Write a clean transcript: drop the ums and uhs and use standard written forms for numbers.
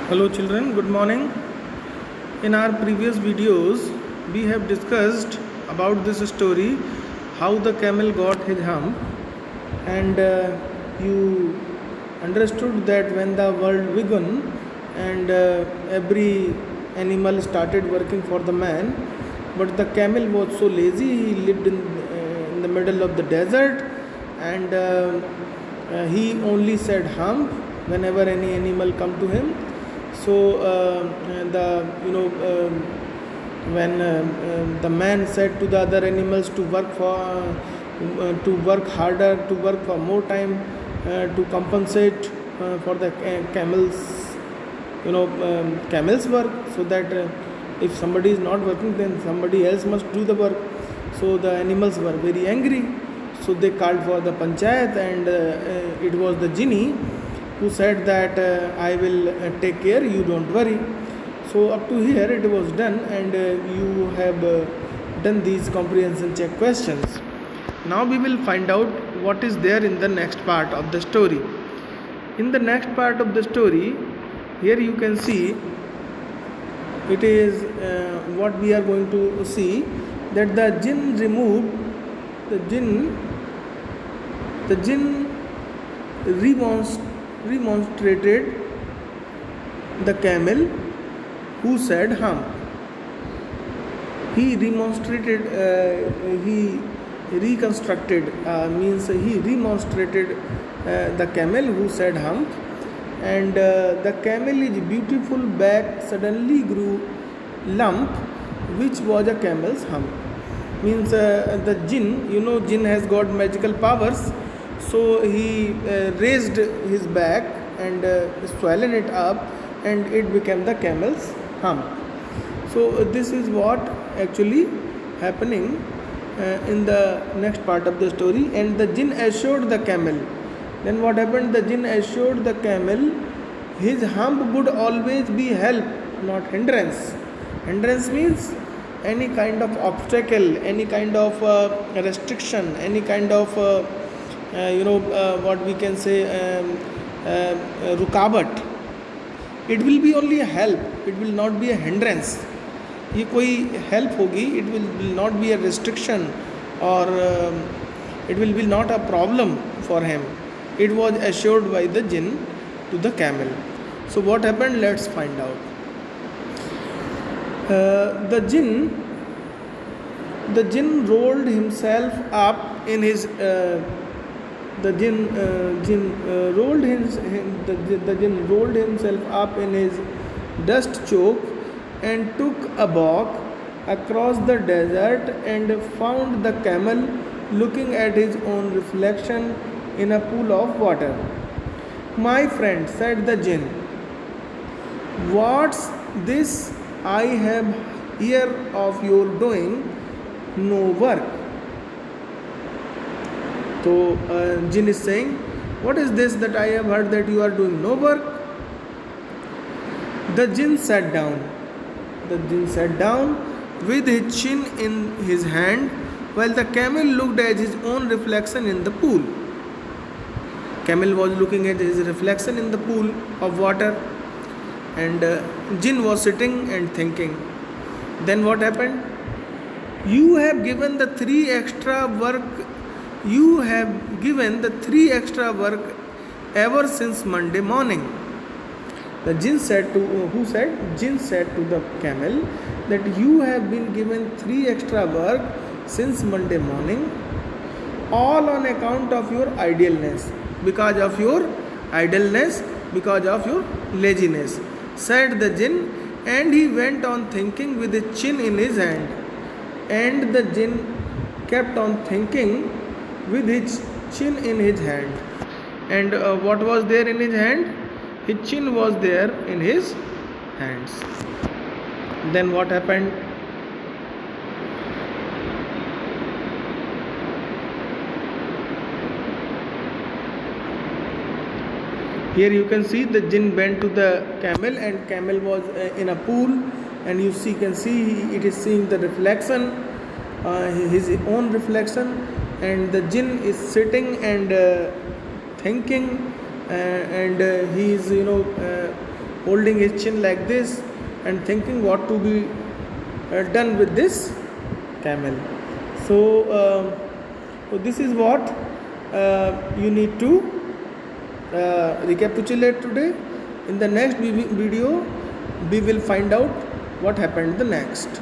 Hello children, good morning. In our previous videos, we have discussed about this story, how the camel got his hump, and you understood that when the world began and every animal started working for the man, but the camel was so lazy, he lived in the middle of the desert, and he only said hump whenever any animal come to him. So the when the man said to the other animals to work harder, to work for more time, to compensate for the camels work, so that if somebody is not working, then somebody else must do the work. So the animals were very angry, so they called for the panchayat, and it was the genie who said that I will take care, you don't worry. So up to here it was done, and you have done these comprehension check questions. Now we will find out what is there in the next part of the story. In the next part of the story, here you can see it is what we are going to see, that the jinn removed the jinn remonstrated the camel who said hump. He remonstrated, he reconstructed, means he remonstrated the camel who said hump, and the camel's beautiful back suddenly grew lump, which was a camel's hump. Means the jinn, jinn has got magical powers, so he raised his back and swollen it up, and it became the camel's hump. So this is what actually happening in the next part of the story. And the jinn assured the camel. Then what happened? The jinn assured the camel his hump would always be help, not hindrance. Hindrance means any kind of obstacle, any kind of restriction, any kind of what we can say, rukabat. It will be only a help, it will not be a hindrance. ये कोई help होगी, it will not be a restriction, or it will be not a problem for him. It was assured by the jinn to the camel. So what happened? Let's find out. The jinn rolled himself up in his the jinn rolled himself up in his dust choke and took a walk across the desert and found the camel looking at his own reflection in a pool of water. My friend, said the jinn, what's this I have hear of your doing no work? So jinn is saying, what is this that I have heard that you are doing no work? The jinn sat down. The jinn sat down with his chin in his hand, while the camel looked at his own reflection in the pool. Camel was looking at his reflection in the pool of water, and jinn was sitting and thinking. Then what happened? You have given the three extra work ever since Monday morning. The jinn said to Jinn said to the camel that you have been given 3 extra work since Monday morning, all on account of your idleness, because of your laziness, said the jinn, and he went on thinking with his chin in his hand. And the jinn kept on thinking with his chin in his hand. And what was there in his hand? His chin was there in his hands. Then what happened? Here you can see the jinn went to the camel, and camel was in a pool, and you can see it is seeing the reflection, his own reflection, and the jinn is sitting and thinking, and he is holding his chin like this and thinking what to be done with this camel. So this is what you need to recapitulate today. In the next video we will find out what happened the next.